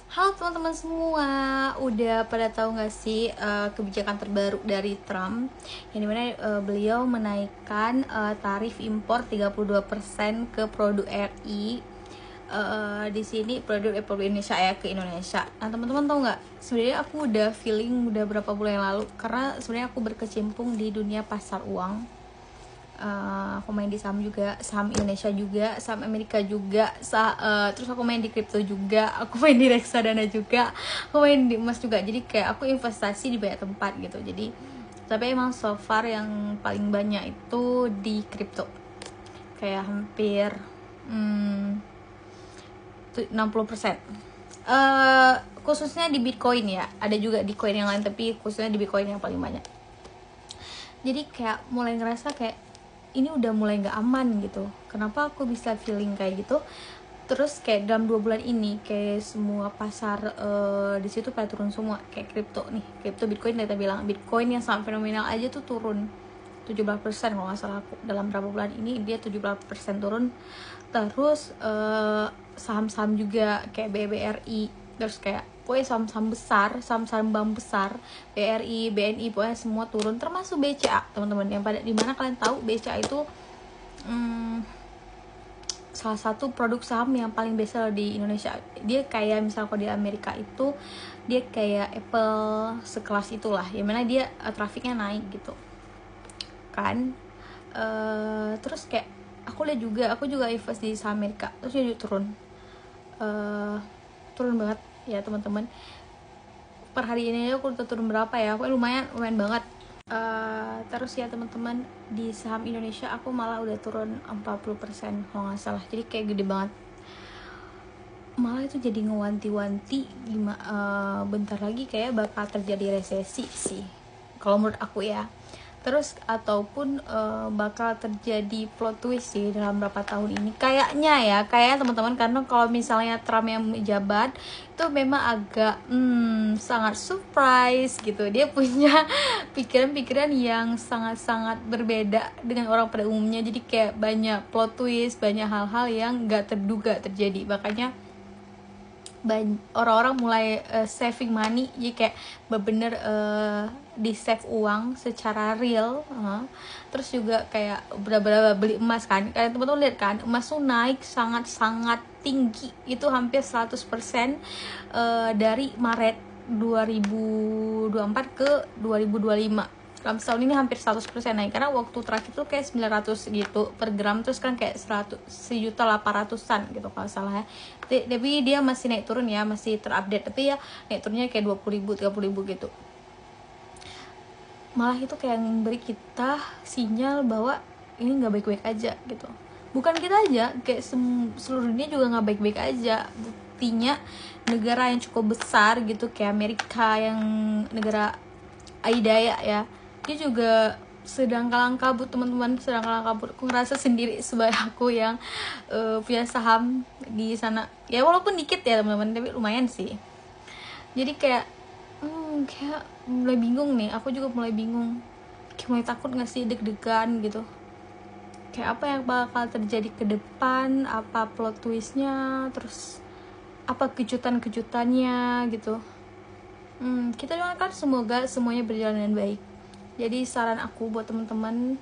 Halo teman-teman semua, udah pada tahu nggak sih kebijakan terbaru dari Trump yang dimana beliau menaikkan tarif impor 32% ke produk RI, di sini produk Republik Indonesia ya, ke Indonesia. Nah teman-teman tahu nggak? Sebenarnya aku udah feeling udah berapa bulan yang lalu, karena sebenarnya aku berkecimpung di dunia pasar uang. Aku main di saham juga, saham Indonesia juga, saham Amerika juga, terus aku main di kripto juga, aku main di reksadana juga, aku main di emas juga. Jadi kayak aku investasi di banyak tempat gitu. Jadi tapi emang so far yang paling banyak itu di kripto, kayak hampir 60%. Khususnya di Bitcoin ya, ada juga di koin yang lain, tapi khususnya di Bitcoin yang paling banyak. Jadi kayak mulai ngerasa kayak ini udah mulai nggak aman gitu. Kenapa aku bisa feeling kayak gitu? Terus kayak dalam 2 bulan ini kayak semua pasar di situ pada turun semua, kayak kripto nih, kripto Bitcoin. Kita bilang Bitcoin yang sangat fenomenal aja tuh turun 17% kalau nggak salah aku. Dalam berapa bulan ini dia 17% turun. Terus saham-saham juga kayak BBRI, terus kayak pokoknya saham-saham besar, saham-saham bank besar, BRI, BNI, pokoknya semua turun, termasuk BCA teman-teman. Yang pada dimana kalian tahu BCA itu salah satu produk saham yang paling besar di Indonesia. Dia kayak misal kalau di Amerika itu dia kayak Apple sekelas itulah, yang mana dia trafiknya naik gitu kan. Terus kayak aku lihat juga, aku juga invest di saham Amerika, terus dia juga turun banget ya teman-teman. Per hari ini aku udah turun berapa ya, aku lumayan banget. Terus ya teman-teman, di saham Indonesia aku malah udah turun 40% kalau nggak salah. Jadi kayak gede banget, malah itu jadi ngewanti-wanti bentar lagi kayak bakal terjadi resesi sih kalau menurut aku ya. Terus ataupun bakal terjadi plot twist sih dalam beberapa tahun ini kayaknya ya, kayak teman-teman. Karena kalau misalnya Trump yang menjabat itu memang agak sangat surprise gitu. Dia punya pikiran-pikiran yang sangat-sangat berbeda dengan orang pada umumnya. Jadi kayak banyak plot twist, banyak hal-hal yang gak terduga terjadi. Makanya orang-orang mulai saving money, jadi kayak bener-bener di save uang secara real. Terus juga kayak bener-bener beli emas kan, kalian teman-teman lihat kan, emas tuh naik sangat-sangat tinggi, itu hampir 100% dari Maret 2024 ke 2025. Dalam setahun ini hampir 100% naik, karena waktu terakhir tuh kayak 900 gitu per gram, terus kan kayak 1.800.000 gitu kalau salah ya. Tapi dia masih naik turun ya, masih terupdate, tapi ya naik turunnya kayak 20.000, 30.000 gitu. Malah itu kayak memberi kita sinyal bahwa ini nggak baik-baik aja gitu. Bukan kita aja, kayak seluruh dunia juga nggak baik-baik aja. Buktinya negara yang cukup besar gitu kayak Amerika, yang negara adidaya ya, dia juga sedang kalang kabut teman-teman, sedang kalang kabut. Aku ngerasa sendiri sebagai aku yang punya saham di sana ya, walaupun dikit ya teman-teman, tapi lumayan sih. Jadi kayak kayak mulai bingung nih, aku juga mulai bingung, kayak mulai takut nggak sih, deg-degan gitu. Kayak apa yang bakal terjadi ke depan, apa plot twistnya, terus apa kejutan-kejutannya gitu. Kita doakan semoga semuanya berjalan dengan baik. Jadi saran aku buat teman-teman,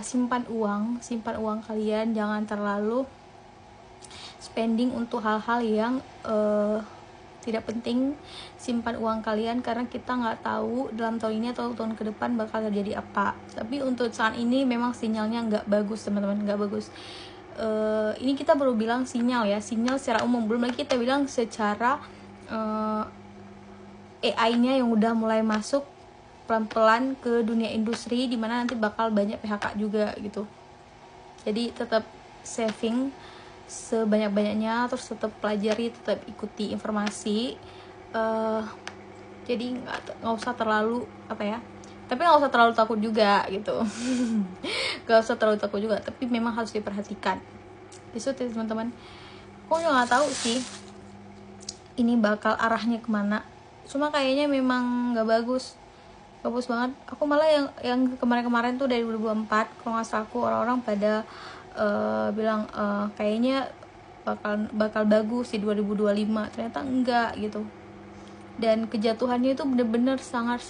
simpan uang kalian, jangan terlalu spending untuk hal-hal yang tidak penting. Simpan uang kalian, karena kita nggak tahu dalam tahun ini atau tahun ke depan bakal terjadi apa. Tapi untuk saat ini memang sinyalnya nggak bagus teman-teman, nggak bagus. Ini kita baru bilang sinyal ya, sinyal secara umum, belum lagi kita bilang secara AI-nya yang udah mulai masuk pelan-pelan ke dunia industri, dimana nanti bakal banyak PHK juga gitu. Jadi tetap saving sebanyak-banyaknya, terus tetap pelajari, tetap ikuti informasi. Jadi nggak usah terlalu apa ya, tapi nggak usah terlalu takut juga gitu. Nggak usah terlalu takut juga, tapi memang harus diperhatikan. Itu teman-teman, aku juga nggak tahu sih ini bakal arahnya kemana, cuma kayaknya memang nggak bagus banget. Aku malah yang kemarin-kemarin tuh dari 2024 kalau nggak salah aku, orang-orang pada bilang kayaknya bakal bagus di 2025, ternyata enggak gitu. Dan kejatuhannya itu bener-bener sangat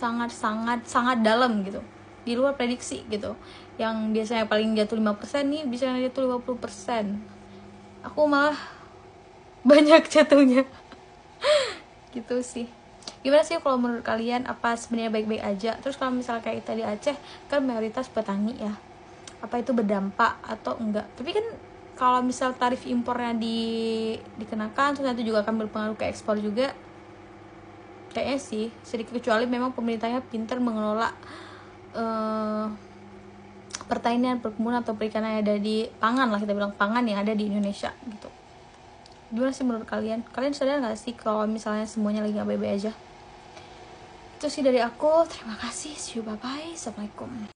dalam gitu, di luar prediksi gitu. Yang biasanya paling jatuh 5% nih bisa jatuh 50%. Aku malah banyak jatuhnya. Gitu sih. Gimana sih kalau menurut kalian, apa sebenarnya baik-baik aja? Terus kalau misalnya kayak tadi Aceh kan mayoritas petani ya, apa itu berdampak atau enggak? Tapi kan kalau misal tarif impornya dikenakan, terus nanti juga akan berpengaruh ke ekspor juga, kayaknya sih sedikit, kecuali memang pemerintahnya pintar mengelola pertanian, perkebunan atau perikanan yang ada di pangan lah, kita bilang pangan yang ada di Indonesia gitu. Gimana sih menurut kalian? Kalian sadar gak sih kalau misalnya semuanya lagi gak baik-baik aja? Itu sih dari aku. Terima kasih. See you, bye-bye. Assalamualaikum.